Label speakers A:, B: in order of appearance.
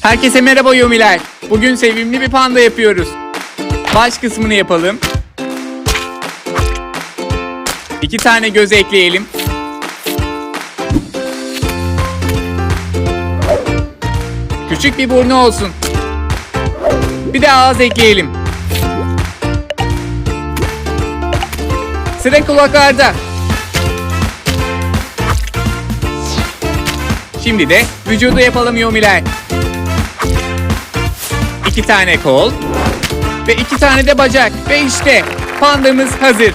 A: Herkese merhaba Yomiler. Bugün sevimli bir panda yapıyoruz. Baş kısmını yapalım. 2 tane göz ekleyelim. Küçük bir burnu olsun. Bir de ağız ekleyelim. Sıra kulaklarda. Şimdi de vücudu yapalım Yomiler. 2 tane kol ve 2 tane de bacak ve işte pandamız hazır.